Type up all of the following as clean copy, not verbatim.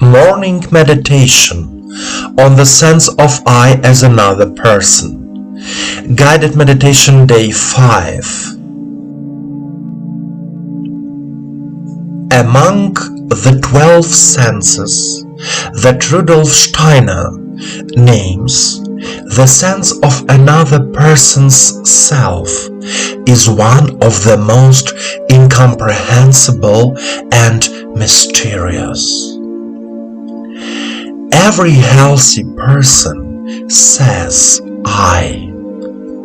Morning meditation on the sense of I as another person. Guided meditation day 5. Among the 12 senses that Rudolf Steiner names, the sense of another person's self is one of the most incomprehensible and mysterious. Every healthy person says I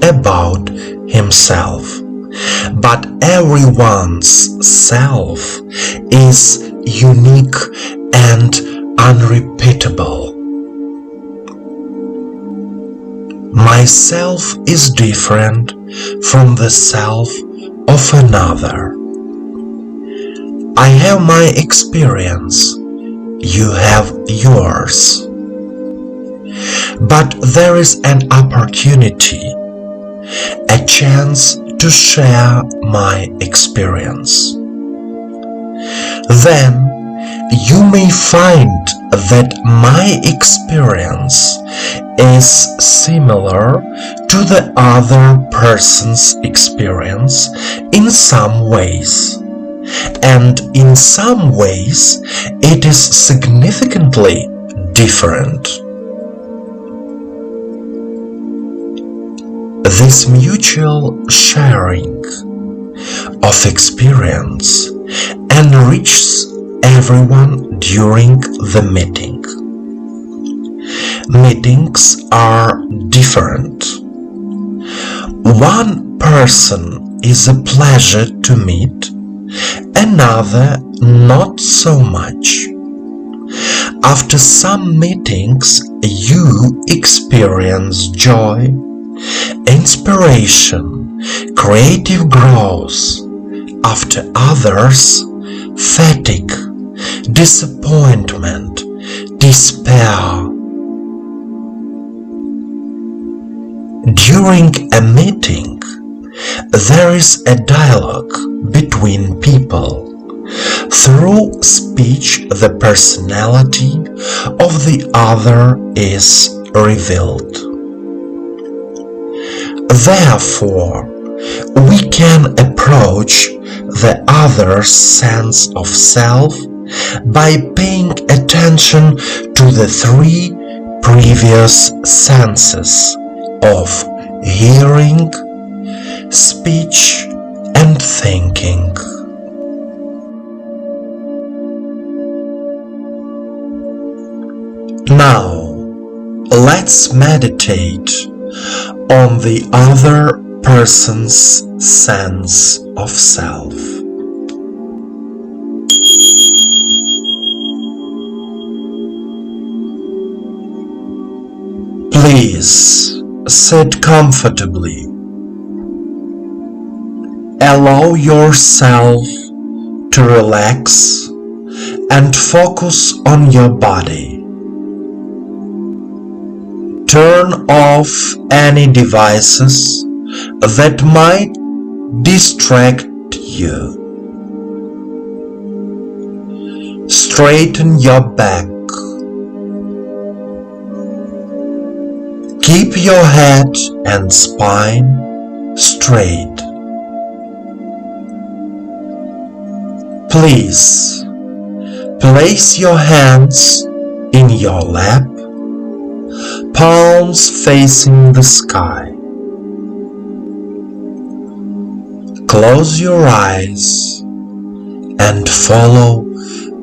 about himself, but everyone's self is unique and unrepeatable. Myself is different from the self of another. I have my experience. You have yours. But there is an opportunity, a chance to share my experience. Then you may find that my experience is similar to the other person's experience in some ways. And in some ways, it is significantly different. This mutual sharing of experience enriches everyone during the meeting. Meetings are different. One person is a pleasure to meet, another not so much. After some meetings, you experience joy, inspiration, creative growth. After others, fatigue, disappointment, despair. During a meeting, there is a dialogue between people. Through speech, the personality of the other is revealed. Therefore, we can approach the other's sense of self by paying attention to the 3 previous senses of hearing, speech, and thinking. Now, let's meditate on the other person's sense of self. Please sit comfortably. Allow yourself to relax and focus on your body. Turn off any devices that might distract you. Straighten your back. Keep your head and spine straight. Please place your hands in your lap, palms facing the sky. Close your eyes and follow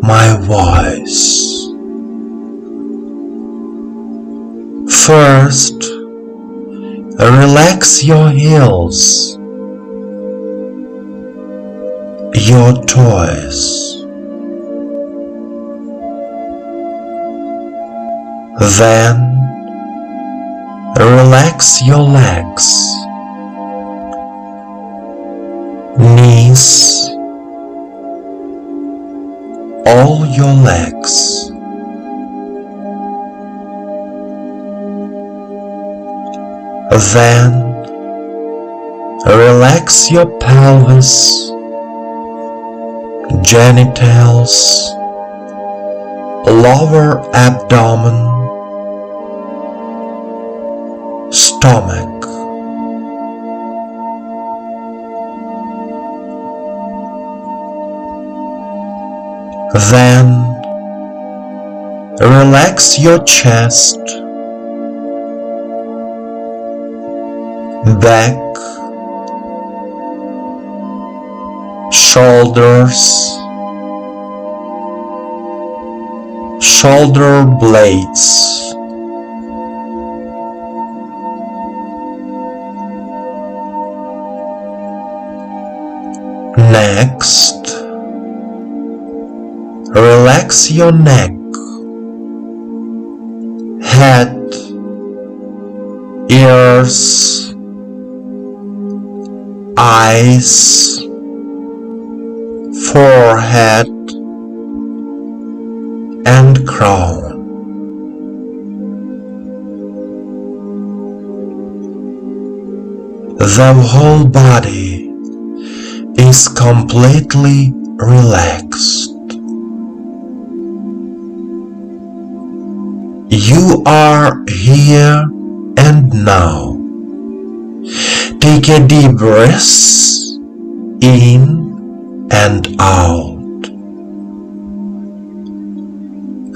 my voice. First, relax your heels, your toes. Then, relax your legs, knees, all your legs. Then, relax your pelvis, genitals, lower abdomen, stomach, then relax your chest, back, shoulders, shoulder blades, next, relax your neck, head, ears, eyes, forehead, and crown. The whole body is completely relaxed. You are here and now. Take a deep breath in and out.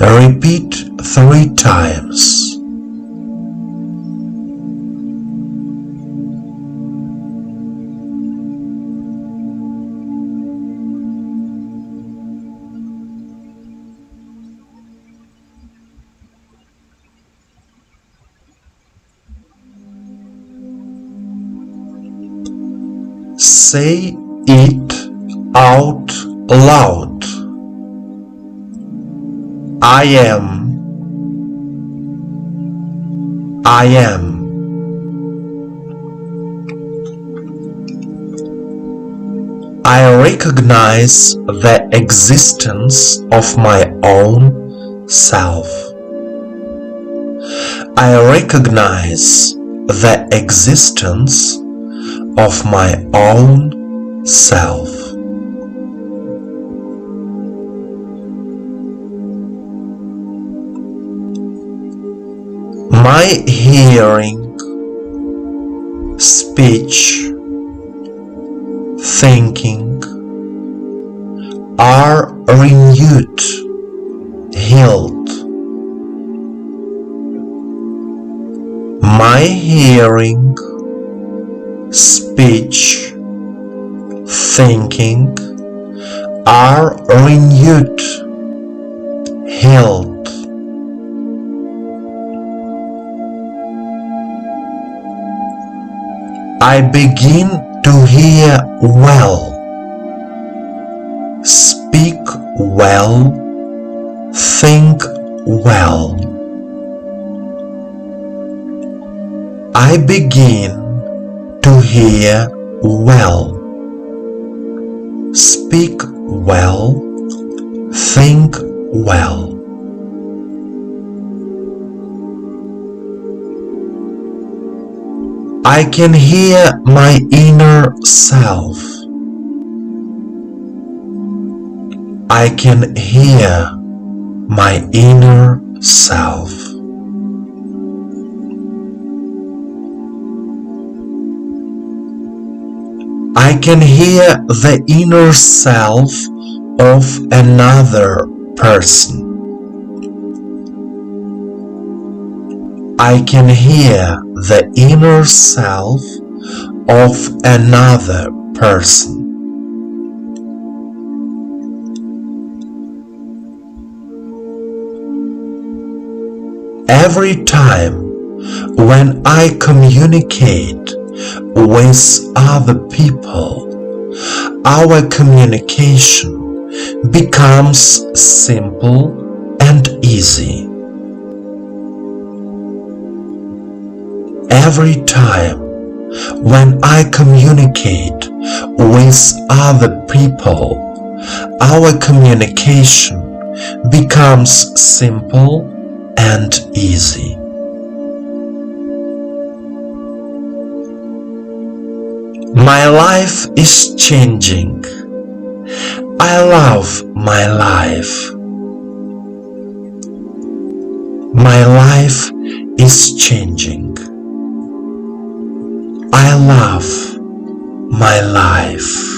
Repeat 3 times. Say it out loud. I am. I am. I recognize the existence of my own self. I recognize the existence of my own self. My hearing, speech, thinking are renewed, healed. My hearing, speech, thinking are renewed, healed. I begin to hear well, speak well, think well. I begin to hear well, speak well, think well. I can hear my inner self. I can hear my inner self. I can hear the inner self of another person. I can hear the inner self of another person. Every time when I communicate with other people, our communication becomes simple and easy. Every time when I communicate with other people, our communication becomes simple and easy. My life is changing. I love my life. My life is changing. I love my life.